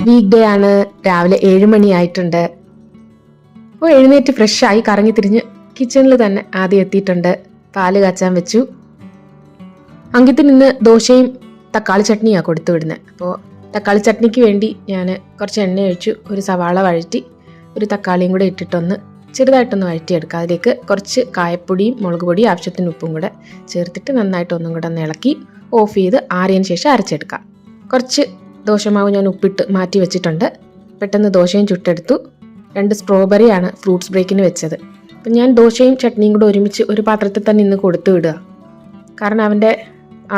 Week day ആണ്. രാവിലെ 7 മണിയായിട്ടുണ്ട്. അപ്പോൾ എഴുന്നേറ്റ് ഫ്രഷായി കറങ്ങി തിരിഞ്ഞ് കിച്ചണിൽ തന്നെ ആദ്യം എത്തിയിട്ടുണ്ട്. പാല് കാച്ചാൻ വെച്ചു. അങ്കിത്തിന് ഇന്ന് ദോശയും തക്കാളി ചട്നിയാണ് കൊടുത്തു വിടുന്നത്. അപ്പോൾ തക്കാളി ചട്നിക്ക് വേണ്ടി ഞാൻ കുറച്ച് എണ്ണ ഒഴിച്ചു, ഒരു സവാള വഴറ്റി, ഒരു തക്കാളിയും കൂടെ ഇട്ടിട്ടൊന്ന് ചെറുതായിട്ടൊന്ന് വഴറ്റിയെടുക്കുക. അതിലേക്ക് കുറച്ച് കായപ്പൊടിയും മുളക് പൊടിയും ആവശ്യത്തിന് ഉപ്പും കൂടെ ചേർത്തിട്ട് നന്നായിട്ട് ഒന്നും കൂടെ ഒന്ന് ഇളക്കി ഓഫ് ചെയ്ത് ആറിയതിന് ശേഷം അരച്ചെടുക്കാം. കുറച്ച് ദോശമാവ് ഞാൻ ഉപ്പിട്ട് മാറ്റി വെച്ചിട്ടുണ്ട്. പെട്ടെന്ന് ദോശയും ചുട്ടെടുത്തു. 2 സ്ട്രോബെറിയാണ് ഫ്രൂട്ട്സ് ബ്രേക്കിന് വെച്ചത്. അപ്പം ഞാൻ ദോശയും ചട്നിയും കൂടെ ഒരുമിച്ച് ഒരു പാത്രത്തിൽ തന്നെ ഇന്ന് കൊടുത്തു വിടുക. കാരണം അവൻ്റെ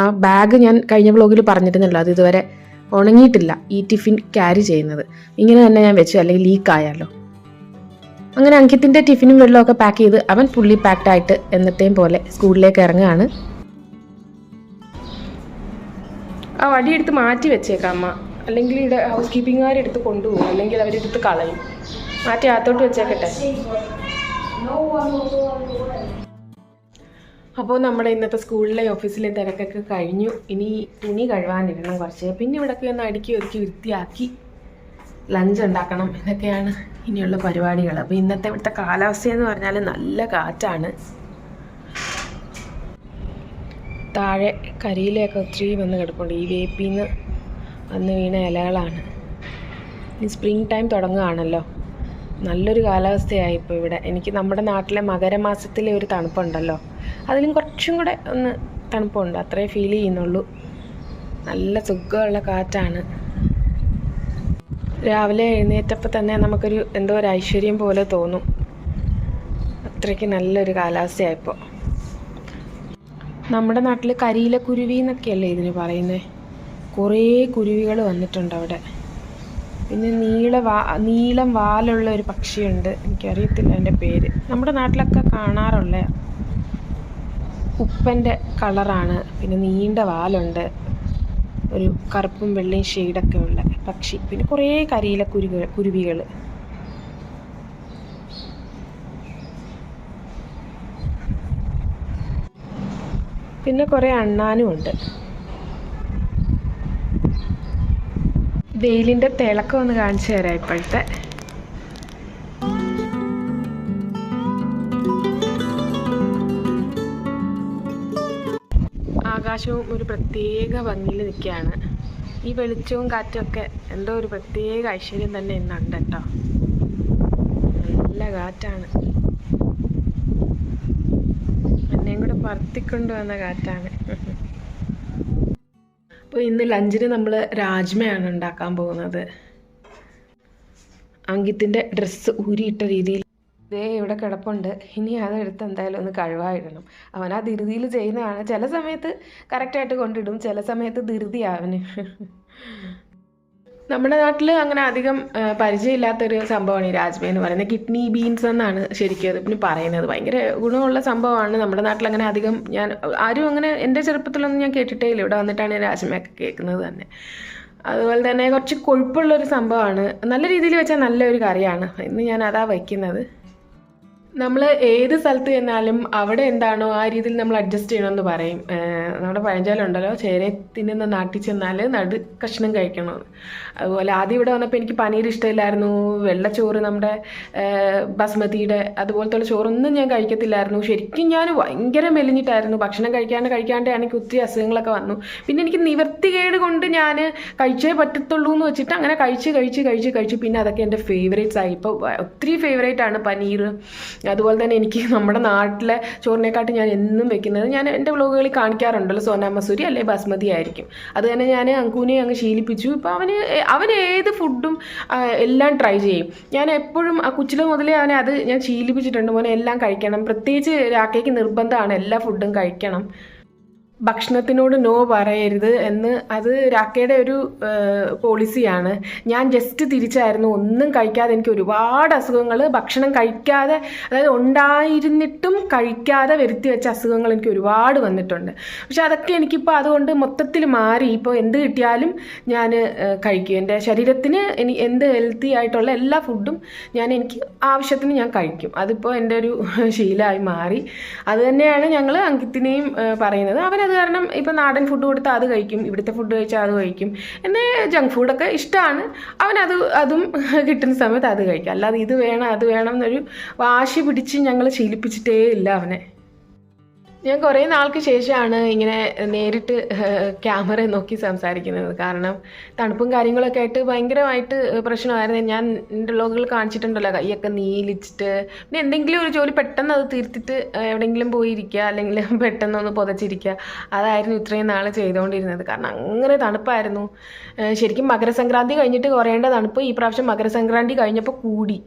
ആ ബാഗ് ഞാൻ കഴിഞ്ഞ വ്ലോഗിൽ പറഞ്ഞിരുന്നല്ലോ, അത് ഇതുവരെ ഉണങ്ങിയിട്ടില്ല ഈ ടിഫിൻ ക്യാരി ചെയ്യുന്നത്. ഇങ്ങനെ തന്നെ ഞാൻ വെച്ചു, അല്ലെങ്കിൽ ലീക്ക് ആയാലോ. അങ്ങനെ അങ്കിത്തിൻ്റെ ടിഫിനും വെള്ളമൊക്കെ പാക്ക് ചെയ്ത് അവൻ ഫുള്ളി പാക്ഡ് ആയിട്ട് എന്നത്തെയും പോലെ സ്കൂളിലേക്ക് ഇറങ്ങുകയാണ്. ആ വടിയെടുത്ത് മാറ്റി വെച്ചേക്കാം അമ്മ, അല്ലെങ്കിൽ ഇവിടെ ഹൗസ് കീപ്പിംഗുകാരെടുത്ത് കൊണ്ടുപോകും, അല്ലെങ്കിൽ അവരെടുത്ത് കളയും. മാറ്റി അകത്തോട്ട് വെച്ചേക്കട്ടെ. അപ്പോൾ നമ്മുടെ ഇന്നത്തെ സ്കൂളിലെ ഓഫീസിലെ തിരക്കൊക്കെ കഴിഞ്ഞു. ഇനി തുണി കഴുകാനിടണം കുറച്ച്, പിന്നെ ഇവിടെയൊക്കെ ഒന്ന് അടുക്കി ഒരുക്കി വൃത്തിയാക്കി ലഞ്ച് ഉണ്ടാക്കണം. ഇതൊക്കെയാണ് ഇനിയുള്ള പരിപാടികൾ. അപ്പോൾ ഇന്നത്തെ ഇവിടുത്തെ കാലാവസ്ഥയെന്ന് പറഞ്ഞാൽ നല്ല കാറ്റാണ്. താഴെ കരിയിലൊക്കെ ഒത്തിരി വന്ന് കിടപ്പുണ്ട്. ഈ വേപ്പിൽ നിന്ന് വന്ന് വീണ ഇലകളാണ്. ഈ സ്പ്രിങ് ടൈം തുടങ്ങുകയാണല്ലോ. നല്ലൊരു കാലാവസ്ഥയായി ഇപ്പോൾ ഇവിടെ. എനിക്ക് നമ്മുടെ നാട്ടിലെ മകരമാസത്തിലെ ഒരു തണുപ്പുണ്ടല്ലോ, അതിലും കുറച്ചും കൂടെ ഒന്ന് തണുപ്പുണ്ട്, അത്രേ ഫീൽ ചെയ്യുന്നുള്ളൂ. നല്ല സുഖമുള്ള കാറ്റാണ്. രാവിലെ എഴുന്നേറ്റപ്പോൾ തന്നെ നമുക്കൊരു എന്തോ ഒരു ഐശ്വര്യം പോലെ തോന്നും. അത്രയ്ക്ക് നല്ലൊരു കാലാവസ്ഥയായിപ്പോൾ. നമ്മുടെ നാട്ടിൽ കരിയിലക്കുരുവി എന്നൊക്കെയല്ലേ ഇതിന് പറയുന്നത്. കുറേ കുരുവികൾ വന്നിട്ടുണ്ട് അവിടെ. പിന്നെ നീളം വാലുള്ള ഒരു പക്ഷിയുണ്ട്, എനിക്കറിയത്തില്ല അതിൻ്റെ പേര്. നമ്മുടെ നാട്ടിലൊക്കെ കാണാറുള്ള ഉപ്പൻ്റെ കളറാണ്. പിന്നെ നീണ്ട വാലുണ്ട്, ഒരു കറുപ്പും വെള്ളയും ഷെയ്ഡൊക്കെ ഉള്ള പക്ഷി. പിന്നെ കുറേ കുരുവികൾ. പിന്നെ കുറേ അണ്ണാനും ഉണ്ട്. വെയിലിൻ്റെ തിളക്കം ഒന്ന് കാണിച്ചു തരാം ഇപ്പോഴത്തെ. ആകാശവും ഒരു പ്രത്യേക ഭംഗിയിൽ നിൽക്കുകയാണ്. ഈ വെളിച്ചവും കാറ്റും ഒക്കെ എന്തോ ഒരു പ്രത്യേക ഐശ്വര്യം തന്നെ ഇന്നുണ്ട് കേട്ടോ. നല്ല കാറ്റാണ്, എന്നെയും കൂടെ പറത്തിക്കൊണ്ട് വന്ന കാറ്റാണ്. അപ്പോൾ ഇന്ന് ലഞ്ചിന് നമ്മൾ രാജ്മയാണ് ഉണ്ടാക്കാൻ പോകുന്നത്. അങ്കിത്തിൻ്റെ ഡ്രസ്സ് ഊരിയിട്ട രീതിയിൽ ദേ ഇവിടെ കിടപ്പുണ്ട്. ഇനി അതെടുത്ത് എന്തായാലും ഒന്ന് കഴുകായിടണം. അവൻ ആ ധൃതിയിൽ ചെയ്യുന്നതാണ്. ചില സമയത്ത് കറക്റ്റായിട്ട് കൊണ്ടിടും, ചില സമയത്ത് ധൃതിയാണ് അവന്. നമ്മുടെ നാട്ടിൽ അങ്ങനെ അധികം പരിചയമില്ലാത്തൊരു സംഭവമാണ് ഈ രാജ്മ എന്ന് പറയുന്നത്. കിഡ്നി ബീൻസ് എന്നാണ് ശരിക്കും അത് പിന്നെ പറയുന്നത്. ഭയങ്കര ഗുണമുള്ള സംഭവമാണ്. നമ്മുടെ നാട്ടിൽ അങ്ങനെ അധികം ആരും അങ്ങനെ എൻ്റെ ചെറുപ്പത്തിലൊന്നും ഞാൻ കേട്ടിട്ടേ ഇല്ല. ഇവിടെ വന്നിട്ടാണ് രാജ്മയൊക്കെ കേൾക്കുന്നത് തന്നെ. അതുപോലെ തന്നെ കുറച്ച് കൊഴുപ്പുള്ളൊരു സംഭവമാണ്. നല്ല രീതിയിൽ വെച്ചാൽ നല്ലൊരു കറിയാണ്. ഇന്ന് ഞാൻ അതാ വയ്ക്കുന്നത്. നമ്മൾ ഏത് സ്ഥലത്ത് ചെന്നാലും അവിടെ എന്താണോ ആ രീതിയിൽ നമ്മൾ അഡ്ജസ്റ്റ് ചെയ്യണമെന്ന് പറയും. നമ്മുടെ പഴഞ്ചൊല്ലുണ്ടല്ലോ, ചേരെ തിന്നുന്ന നാട്ടിൽ ചെന്നാൽ നടു കഷ്ണം കഴിക്കണമെന്ന്. അതുപോലെ ആദ്യം ഇവിടെ വന്നപ്പോൾ എനിക്ക് പനീർ ഇഷ്ടമില്ലായിരുന്നു. വെള്ളച്ചോറ്, നമ്മുടെ ബസ്മതിയുടെ അതുപോലത്തെ ചോറൊന്നും ഞാൻ കഴിക്കത്തില്ലായിരുന്നു. ശരിക്കും ഞാൻ ഭയങ്കര മെലിഞ്ഞിട്ടായിരുന്നു. ഭക്ഷണം കഴിക്കാണ്ട് എനിക്ക് ഒത്തിരി അസുഖങ്ങളൊക്കെ വന്നു. പിന്നെ എനിക്ക് നിവർത്തികേട് കൊണ്ട് ഞാൻ കഴിച്ചേ പറ്റത്തുള്ളൂ എന്ന് വെച്ചിട്ട് അങ്ങനെ കഴിച്ച് പിന്നെ അതൊക്കെ എൻ്റെ ഫേവറേറ്റ്സ് ആയി. ഇപ്പോൾ ഒത്തിരി ഫേവറേറ്റ് ആണ് പനീർ. അതുപോലെ തന്നെ എനിക്ക് നമ്മുടെ നാട്ടിലെ ചോറിനെക്കാട്ടും ഞാൻ എന്നും വെക്കുന്നത്, ഞാൻ എൻ്റെ വ്ലോഗുകളിൽ കാണിക്കാറുണ്ടല്ലോ, സോനാ മസൂരി അല്ലെ ബസ്മതി ആയിരിക്കും. അത് തന്നെ ഞാൻ അങ്കുവിനെ അങ്ങ് ശീലിപ്പിച്ചു. ഇപ്പോൾ അവന് ഏത് ഫുഡും എല്ലാം ട്രൈ ചെയ്യും. ഞാൻ എപ്പോഴും ആ കൊച്ചിലെ മുതലേ അവനെ അത് ഞാൻ ശീലിപ്പിച്ചിട്ടുണ്ട്. മോനെ എല്ലാം കഴിക്കണം, പ്രത്യേകിച്ച് രാക്കേക്ക് നിർബന്ധമാണ് എല്ലാ ഫുഡും കഴിക്കണം. ഭക്ഷണത്തിനോട് നോ പറയരുത് എന്ന് അത് രാക്കയുടെ ഒരു പോളിസിയാണ്. ഞാൻ ജസ്റ്റ് തിരിച്ചായിരുന്നു. ഒന്നും കഴിക്കാതെ എനിക്ക് ഒരുപാട് അസുഖങ്ങൾ, ഭക്ഷണം കഴിക്കാതെ, അതായത് ഉണ്ടായിരുന്നിട്ടും കഴിക്കാതെ വരുത്തി വെച്ച അസുഖങ്ങൾ എനിക്ക് ഒരുപാട് വന്നിട്ടുണ്ട്. പക്ഷെ അതൊക്കെ എനിക്കിപ്പോൾ അതുകൊണ്ട് മൊത്തത്തിൽ മാറി. ഇപ്പോൾ എന്ത് കിട്ടിയാലും ഞാൻ കഴിക്കും. എൻ്റെ ശരീരത്തിന് എന്ത് ഹെൽത്തി ആയിട്ടുള്ള എല്ലാ ഫുഡും എനിക്ക് ആവശ്യത്തിന് ഞാൻ കഴിക്കും. അതിപ്പോൾ എൻ്റെ ഒരു ശീലമായി മാറി. അത് തന്നെയാണ് ഞങ്ങൾ അങ്കിത്തിനെയും പറയുന്നത്. അവൻ അത് കാരണം ഇപ്പം നാടൻ ഫുഡ് കൊടുത്താൽ അത് കഴിക്കും, ഇവിടുത്തെ ഫുഡ് കഴിച്ചാൽ അത് കഴിക്കും. എന്നാൽ ജങ്ക് ഫുഡൊക്കെ ഇഷ്ടമാണ്, അതും കിട്ടുന്ന സമയത്ത് അത് കഴിക്കും. അല്ലാതെ ഇത് വേണം അത് വേണം എന്നൊരു വാശി പിടിച്ച് ഞങ്ങൾ ശീലിപ്പിച്ചിട്ടേ ഇല്ല അവനെ. ഞാൻ കുറേ നാൾക്ക് ശേഷമാണ് ഇങ്ങനെ നേരിട്ട് ക്യാമറ നോക്കി സംസാരിക്കുന്നത്. കാരണം തണുപ്പും കാര്യങ്ങളൊക്കെ ആയിട്ട് ഭയങ്കരമായിട്ട് പ്രശ്നമായിരുന്നു. ഞാൻ എൻ്റെ വ്ളോഗുകൾ കാണിച്ചിട്ടുണ്ടല്ലോ, കൈയൊക്കെ നീലിച്ചിട്ട്, പിന്നെ എന്തെങ്കിലും ഒരു ജോലി പെട്ടെന്ന് അത് തീർത്തിട്ട് എവിടെയെങ്കിലും പോയിരിക്കുക, അല്ലെങ്കിൽ പെട്ടെന്നൊന്ന് പുതച്ചിരിക്കുക, അതായിരുന്നു ഇത്രയും നാൾ ചെയ്തുകൊണ്ടിരുന്നത്. കാരണം അങ്ങനെ തണുപ്പായിരുന്നു. ശരിക്കും മകരസംക്രാന്തി കഴിഞ്ഞിട്ട് കുറയേണ്ട തണുപ്പ് ഈ പ്രാവശ്യം മകരസംക്രാന്തി കഴിഞ്ഞപ്പോൾ കൂടി.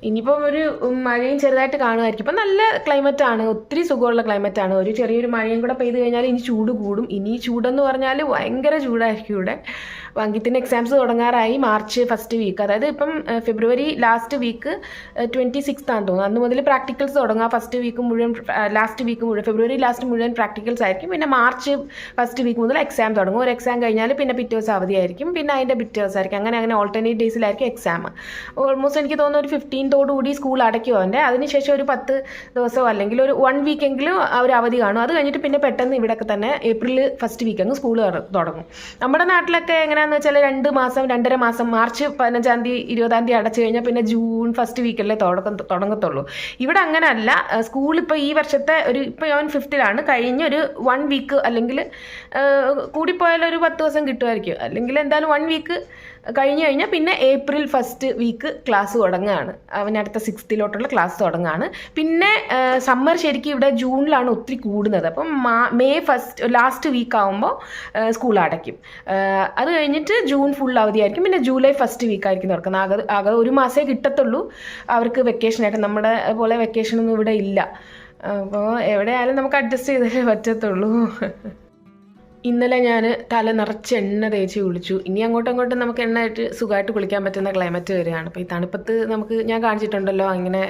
ഇനിയിപ്പം ഒരു മഴയും ചെറുതായിട്ട് കാണുമായിരിക്കും. ഇപ്പം നല്ല ക്ലൈമറ്റാണ്, ഒത്തിരി സുഖമുള്ള ക്ലൈമറ്റാണ്. ഒരു ചെറിയൊരു മഴയും കൂടെ പെയ്ത് കഴിഞ്ഞാൽ ഇനി ചൂട് കൂടും. ഇനി ചൂടെന്ന് പറഞ്ഞാൽ ഭയങ്കര ചൂടായിരിക്കും ഇവിടെ. അങ്കിത്തിന് എക്സാംസ് തുടങ്ങാറായി മാർച്ച് ഫസ്റ്റ് വീക്ക്, അതായത് ഇപ്പം ഫെബ്രുവരി ലാസ്റ്റ് വീക്ക് 26 ആണെന്ന് തോന്നുന്നു. അന്ന് മുതൽ പ്രാക്ടിക്കൽസ് തുടങ്ങാം. ഫസ്റ്റ് വീക്ക് മുഴുവൻ, ലാസ്റ്റ് വീക്ക് മുഴുവൻ, ഫെബ്രുവരി ലാസ്റ്റ് മുഴുവൻ പ്രാക്ടിക്കൽസ് ആയിരിക്കും. പിന്നെ മാർച്ച് ഫസ്റ്റ് വീക്ക് മുതൽ എക്സാം തുടങ്ങും. ഒരു എക്സാം കഴിഞ്ഞാൽ പിന്നെ പിറ്റേ ദിവസം അവധിയായിരിക്കും, പിന്നെ അതിൻ്റെ പിറ്റേ ദിവസം ആയിരിക്കും. അങ്ങനെ ഓൾട്ടർനേറ്റ് ഡേയ്സിലായിരിക്കും എക്സാം. ഓൾമോസ്റ്റ് എനിക്ക് തോന്നുന്നു ഒരു 15 കൂടി സ്കൂൾ അടയ്ക്കും അവൻ്റെ. അതിനുശേഷം ഒരു 10 ദിവസമോ അല്ലെങ്കിൽ ഒരു 1 വീക്കെങ്കിലും അവർ അവധി കാണും. അത് കഴിഞ്ഞിട്ട് പിന്നെ പെട്ടെന്ന് ഇവിടെയൊക്കെ തന്നെ ഏപ്രിൽ ഫസ്റ്റ് വീക്ക് അങ്ങ് സ്കൂൾ തുടങ്ങും. നമ്മുടെ നാട്ടിലൊക്കെ എങ്ങനെയാണെന്ന് വെച്ചാൽ 2 മാസം 2.5 മാസം, മാർച്ച് 15-ാം തീയതി 20-ാം തീയതി അടച്ചു കഴിഞ്ഞാൽ പിന്നെ ജൂൺ ഫസ്റ്റ് വീക്കല്ലേ തുടങ്ങത്തുള്ളൂ. ഇവിടെ അങ്ങനെയല്ല. സ്കൂൾ ഇപ്പോൾ ഈ വർഷത്തെ ഇപ്പോൾ അവൻ 5th-ലാണ്, കഴിഞ്ഞൊരു 1 വീക്ക് അല്ലെങ്കിൽ കൂടിപ്പോയാലൊരു 10 ദിവസം കിട്ടുമായിരിക്കും, അല്ലെങ്കിൽ എന്തായാലും 1 വീക്ക് കഴിഞ്ഞ് കഴിഞ്ഞാൽ പിന്നെ ഏപ്രിൽ ഫസ്റ്റ് വീക്ക് ക്ലാസ് തുടങ്ങുകയാണ്. അവനടുത്ത 6th-ലോട്ടുള്ള ക്ലാസ് തുടങ്ങുകയാണ്. പിന്നെ സമ്മർ ശരിക്കും ഇവിടെ ജൂണിലാണ് ഒത്തിരി കൂടുന്നത്. അപ്പം മെയ് ഫസ്റ്റ് ലാസ്റ്റ് വീക്ക് ആകുമ്പോൾ സ്കൂൾ അടയ്ക്കും. അത് കഴിഞ്ഞിട്ട് ജൂൺ ഫുൾ അവധിയായിരിക്കും. പിന്നെ ജൂലൈ ഫസ്റ്റ് വീക്കായിരിക്കും തുറക്കുന്നത്. ആകെ ഒരു മാസമേ കിട്ടത്തുള്ളൂ അവർക്ക് വെക്കേഷനായിട്ട്. നമ്മുടെ പോലെ വെക്കേഷനൊന്നും ഇവിടെ ഇല്ല. അപ്പോൾ എവിടെയായാലും നമുക്ക് അഡ്ജസ്റ്റ് ചെയ്തേ പറ്റത്തുള്ളൂ. ഇന്നലെ ഞാൻ തല നിറച്ച് എണ്ണ തേച്ച് കുളിച്ചു. ഇനി അങ്ങോട്ടും നമുക്ക് എണ്ണയായിട്ട് സുഖമായിട്ട് കുളിക്കാൻ പറ്റുന്ന ക്ലൈമറ്റ് വരികയാണ്. അപ്പോൾ ഈ തണുപ്പത്ത് ഞാൻ കാണിച്ചിട്ടുണ്ടല്ലോ, ഇങ്ങനെ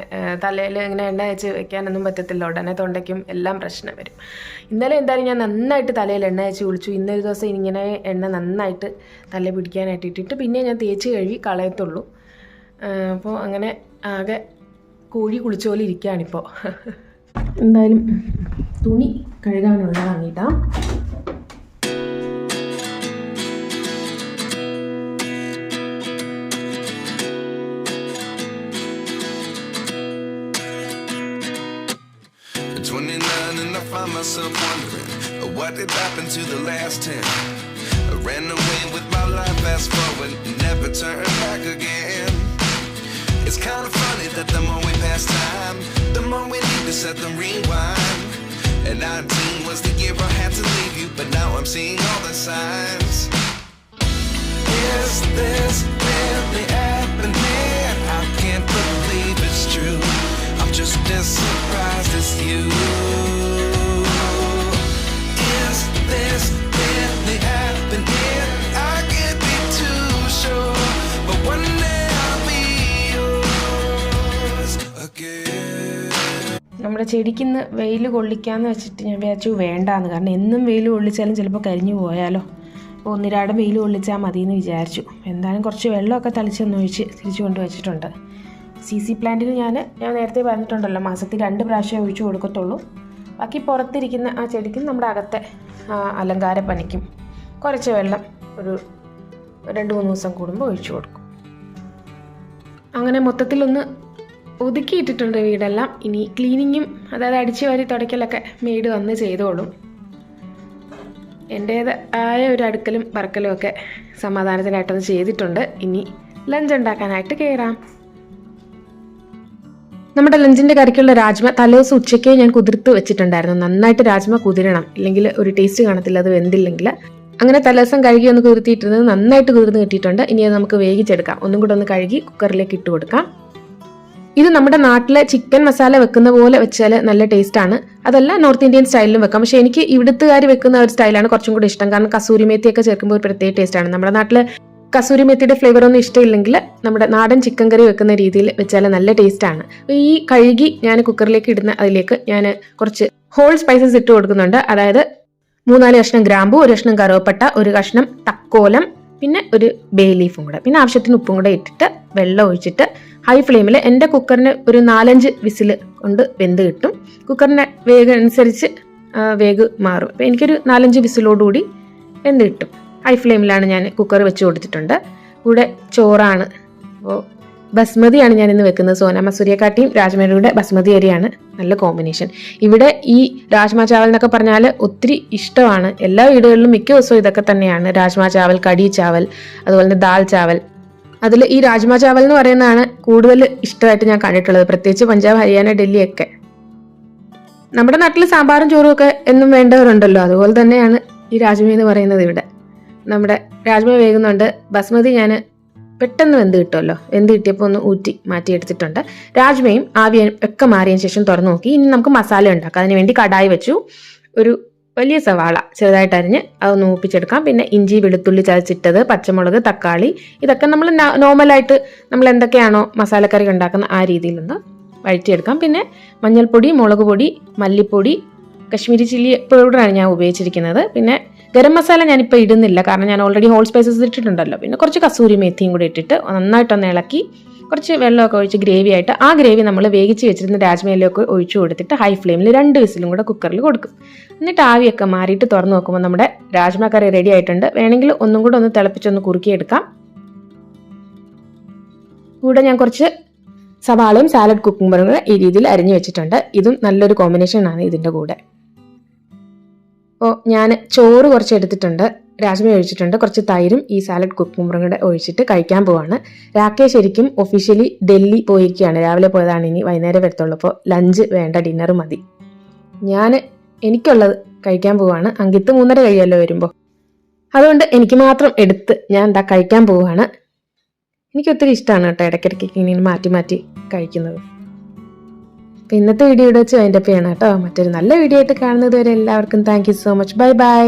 തലയിൽ ഇങ്ങനെ എണ്ണ തേച്ച് വെക്കാനൊന്നും പറ്റത്തില്ല, ഉടനെ തൊണ്ടയ്ക്കും എല്ലാം പ്രശ്നം വരും. ഇന്നലെ എന്തായാലും ഞാൻ നന്നായിട്ട് തലയിൽ എണ്ണ തേച്ച് കുളിച്ചു. ഇന്നൊരു ദിവസം ഇങ്ങനെ എണ്ണ നന്നായിട്ട് തല പിടിക്കാനായിട്ട് ഇട്ടിട്ട് പിന്നെ ഞാൻ തേച്ച് കഴുകി കളയത്തുള്ളൂ. അപ്പോൾ അങ്ങനെ ആകെ കോഴി കുളിച്ച പോലെ ഇരിക്കുകയാണിപ്പോൾ. എന്തായാലും തുണി കഴുകാനുള്ളതാണ് ഇതാ. Myself wondering what did happen to the last 10. I ran away with my life, fast forward, never turn back again. It's kind of funny that the more we pass time, the more we need to set them rewind. And 19 was the year I had to leave you, but now I'm seeing all the signs. Is this really happening? I can't believe it's true. I'm just as surprised as you. This really happening? I can't be too sure, but one day I'll be yours again. നമ്മുടെ ചെടിക്കിന്ന് വെയിൽ കൊള്ളിക്കാമെന്ന് വെച്ചിട്ട് ഞാൻ വിചാരിച്ചു വേണ്ടാന്ന്. കാരണം എന്നും വെയിൽ കൊള്ളിച്ചാലും ചിലപ്പോൾ കരിഞ്ഞു പോയാലോ. അപ്പോൾ ഒന്നിരാടം വെയിൽ കൊള്ളിച്ചാൽ മതിയെന്ന് വിചാരിച്ചു. എന്തായാലും കുറച്ച് വെള്ളമൊക്കെ തളിച്ചൊന്നൊഴിച്ച് തിരിച്ചു കൊണ്ട് വെച്ചിട്ടുണ്ട്. CC പ്ലാന്റിന് ഞാൻ നേരത്തെ പറഞ്ഞിട്ടുണ്ടല്ലോ, മാസത്തിൽ 2 പ്രാവശ്യം ഒഴിച്ചു കൊടുക്കത്തുള്ളൂ. ബാക്കി പുറത്തിരിക്കുന്ന ആ ചെടിക്കും നമ്മുടെ അകത്തെ അലങ്കാര പനിക്കും കുറച്ച് വെള്ളം ഒരു 2-3 ദിവസം കൂടുമ്പോൾ ഒഴിച്ചു കൊടുക്കും. അങ്ങനെ മൊത്തത്തിലൊന്ന് ഒതുക്കിയിട്ടിട്ടുണ്ട് വീടെല്ലാം. ഇനി ക്ലീനിങ്ങും, അതായത് അടിച്ചു വാരി തുടയ്ക്കലൊക്കെ മെയ്ഡ് വന്ന് ചെയ്തോളും. എൻ്റേതായ ഒരു അടുക്കലും പറക്കലും ഒക്കെ സമാധാനത്തിനായിട്ടൊന്ന് ചെയ്തിട്ടുണ്ട്. ഇനി ലഞ്ച് ഉണ്ടാക്കാനായിട്ട് കയറാം. നമ്മുടെ ലഞ്ചിൻ്റെ കറിക്കുള്ള രാജ്മ തലേദിവസം ഉച്ചയ്ക്ക് ഞാൻ കുതിർത്ത് വെച്ചിട്ടുണ്ടായിരുന്നു. നന്നായിട്ട് രാജ്മ കുതിരണം, ഇല്ലെങ്കിൽ ഒരു ടേസ്റ്റ് കാണത്തില്ല അത് വെന്തില്ലെങ്കിൽ. അങ്ങനെ തലേദിവസം കഴുകി ഒന്ന് കുതിർത്തിയിട്ടത് നന്നായിട്ട് കുതിർന്ന് കിട്ടിയിട്ടുണ്ട്. ഇനി അത് നമുക്ക് വേവിച്ചെടുക്കാം. ഒന്നും കൂടെ ഒന്ന് കഴുകി കുക്കറിലേക്ക് ഇട്ട് കൊടുക്കാം. ഇത് നമ്മുടെ നാട്ടിലെ ചിക്കൻ മസാല വെക്കുന്ന പോലെ വെച്ചാൽ നല്ല ടേസ്റ്റാണ്. അതല്ല നോർത്ത് ഇന്ത്യൻ സ്റ്റൈലിലും വെക്കാം. പക്ഷേ എനിക്ക് ഇവിടുത്തുകാർ വെക്കുന്ന ഒരു സ്റ്റൈലാണ് കുറച്ചും കൂടി ഇഷ്ടം. കാരണം കസൂരി മേത്തിയൊക്കെ ചേർക്കുമ്പോൾ ഒരു പ്രത്യേക ടേസ്റ്റാണ്. നമ്മുടെ നാട്ടിൽ കസൂരി മെത്തിയുടെ ഫ്ലേവർ ഒന്നും ഇഷ്ടമില്ലെങ്കിൽ നമ്മുടെ നാടൻ ചിക്കൻ കറി വെക്കുന്ന രീതിയിൽ വെച്ചാൽ നല്ല ടേസ്റ്റാണ്. ഈ കഴുകി ഞാൻ കുക്കറിലേക്ക് ഇടുന്ന അതിലേക്ക് ഞാൻ കുറച്ച് ഹോൾ സ്പൈസസ് ഇട്ട് കൊടുക്കുന്നുണ്ട്. അതായത് 3-4 കഷ്ണം ഗ്രാമ്പു, 1 കഷ്ണം കറുവപ്പട്ട, 1 കഷ്ണം തക്കോലം, പിന്നെ ഒരു ബേ ലീഫും കൂടെ, പിന്നെ ആവശ്യത്തിന് ഉപ്പും കൂടെ ഇട്ടിട്ട് വെള്ളം ഒഴിച്ചിട്ട് ഹൈ ഫ്ലെയിമിൽ, എൻ്റെ കുക്കറിന് ഒരു 4-5 വിസിൽ കൊണ്ട് വെന്ത് കിട്ടും. കുക്കറിൻ്റെ വേഗം അനുസരിച്ച് വേഗ് മാറും. അപ്പോൾ എനിക്കൊരു 4-5 വിസിലോടുകൂടി വെന്ത് കിട്ടും. ഹൈ ഫ്ലെയിമിലാണ് ഞാൻ കുക്കർ വെച്ച് കൊടുത്തിട്ടുണ്ട്. കൂടെ ചോറാണ്. അപ്പോൾ ബസ്മതിയാണ് ഞാൻ ഇന്ന് വെക്കുന്നത്. സോന മസൂരിയെക്കാട്ടിയും രാജ്മയുടെ ബസ്മതി അരിയാണ് നല്ല കോമ്പിനേഷൻ. ഇവിടെ ഈ രാജ്മ ചാവൽ എന്നൊക്കെ പറഞ്ഞാൽ ഒത്തിരി ഇഷ്ടമാണ്. എല്ലാ വീടുകളിലും മിക്ക ദിവസവും ഇതൊക്കെ തന്നെയാണ്. രാജ്മ ചാവൽ, കടി ചാവൽ, അതുപോലെ തന്നെ ദാൽ ചാവൽ. അതിൽ ഈ രാജ്മ ചാവൽ എന്ന് പറയുന്നതാണ് കൂടുതൽ ഇഷ്ടമായിട്ട് ഞാൻ കണ്ടിട്ടുള്ളത്, പ്രത്യേകിച്ച് പഞ്ചാബ്, ഹരിയാന, ഡൽഹിയൊക്കെ. നമ്മുടെ നാട്ടിൽ സാമ്പാറും ചോറും ഒക്കെ എന്നും വേണ്ടവരുണ്ടല്ലോ, അതുപോലെ തന്നെയാണ് ഈ രാജ്മ എന്ന് പറയുന്നത്. ഇവിടെ നമ്മുടെ രാജ്മ വേകുന്നുണ്ട്. ബസ്മതി ഞാൻ പെട്ടെന്ന് വെന്ത് കിട്ടുമല്ലോ, വെന്ത് കിട്ടിയപ്പോൾ ഒന്ന് ഊറ്റി മാറ്റിയെടുത്തിട്ടുണ്ട്. രാജ്മയും ആവിയും ഒക്കെ മാറിയതിന് ശേഷം തുറന്നു നോക്കി. ഇനി നമുക്ക് മസാല ഉണ്ടാക്കാം. അതിനുവേണ്ടി കടായി വെച്ചു. ഒരു വലിയ സവാള ചെറുതായിട്ട് അരിഞ്ഞ് അതൊന്ന് മൂപ്പിച്ചെടുക്കാം. പിന്നെ ഇഞ്ചി, വെളുത്തുള്ളി ചതച്ചിട്ടത്, പച്ചമുളക്, തക്കാളി, ഇതൊക്കെ നമ്മൾ നോർമലായിട്ട് നമ്മൾ എന്തൊക്കെയാണോ മസാലക്കറി ഉണ്ടാക്കുന്ന ആ രീതിയിലൊന്ന് വഴറ്റിയെടുക്കാം. പിന്നെ മഞ്ഞൾപ്പൊടി, മുളക് പൊടി, മല്ലിപ്പൊടി, കശ്മീരി ചില്ലി പൗഡറാണ് ഞാൻ ഉപയോഗിച്ചിരിക്കുന്നത്. പിന്നെ ഗരം മസാല ഞാനിപ്പോൾ ഇടുന്നില്ല, കാരണം ഞാൻ ഓൾറെഡി ഹോൾ സ്പൈസസ് ഇട്ടിട്ടുണ്ടല്ലോ. പിന്നെ കുറച്ച് കസൂരി മേത്തിയും കൂടി ഇട്ടിട്ട് നന്നായിട്ടൊന്ന് ഇളക്കി കുറച്ച് വെള്ളമൊക്കെ ഒഴിച്ച് ഗ്രേവി ആയിട്ട് ആ ഗ്രേവി നമ്മൾ വേവിച്ച് വെച്ചിരുന്ന രാജ്മയിലൊക്കെ ഒഴിച്ചു കൊടുത്തിട്ട് ഹൈ ഫ്ലെയിമിൽ 2 വിസിലും കൂടെ കുക്കറിൽ കൊടുക്കും. എന്നിട്ട് ആവിയൊക്കെ മാറിയിട്ട് തുറന്ന് നോക്കുമ്പോൾ നമ്മുടെ രാജ്മ കറി റെഡി ആയിട്ടുണ്ട്. വേണമെങ്കിൽ ഒന്നും കൂടെ ഒന്ന് തിളപ്പിച്ചൊന്ന് കുറുക്കിയെടുക്കാം. കൂടെ ഞാൻ കുറച്ച് സവാളയും സാലഡ് കുക്കുംബറും കൂടെ ഈ രീതിയിൽ അരിഞ്ഞു വെച്ചിട്ടുണ്ട്. ഇതും നല്ലൊരു കോമ്പിനേഷനാണ് ഇതിൻ്റെ കൂടെ. അപ്പോൾ ഞാൻ ചോറ് കുറച്ച് എടുത്തിട്ടുണ്ട്, രാജ്മ ഒഴിച്ചിട്ടുണ്ട്, കുറച്ച് തൈരും ഈ സാലഡ് കുക്കുംബറും കൂടെ ഒഴിച്ചിട്ട് കഴിക്കാൻ പോവാണ്. രാകേഷ് ശരിക്കും ഒഫീഷ്യലി ഡൽഹി പോയിരിക്കുകയാണ്. രാവിലെ പോയതാണ്, ഇനി വൈകുന്നേരം വരത്തുള്ളൂ. അപ്പോൾ ലഞ്ച് വേണ്ട, ഡിന്നർ മതി. ഞാൻ എനിക്കുള്ളത് കഴിക്കാൻ പോവാണ്. അങ്കിത്ത് 3:30 കഴിയല്ലോ വരുമ്പോൾ. അതുകൊണ്ട് എനിക്ക് മാത്രം എടുത്ത് ഞാൻ എന്താ കഴിക്കാൻ പോവാണ്. എനിക്ക് ഒത്തിരി ഇഷ്ടമാണ് കേട്ടോ ഇടയ്ക്കിടയ്ക്ക് ഇങ്ങനെ മാറ്റി മാറ്റി കഴിക്കുന്നത്. അപ്പോൾ ഇന്നത്തെ വീഡിയോ ഇവിടെ വെച്ച് അതിൻ്റെ പേയാണ് കേട്ടോ. മറ്റൊരു നല്ല വീഡിയോ ആയിട്ട് കാണുന്നത് വരെ എല്ലാവർക്കും thank you so much. Bye bye.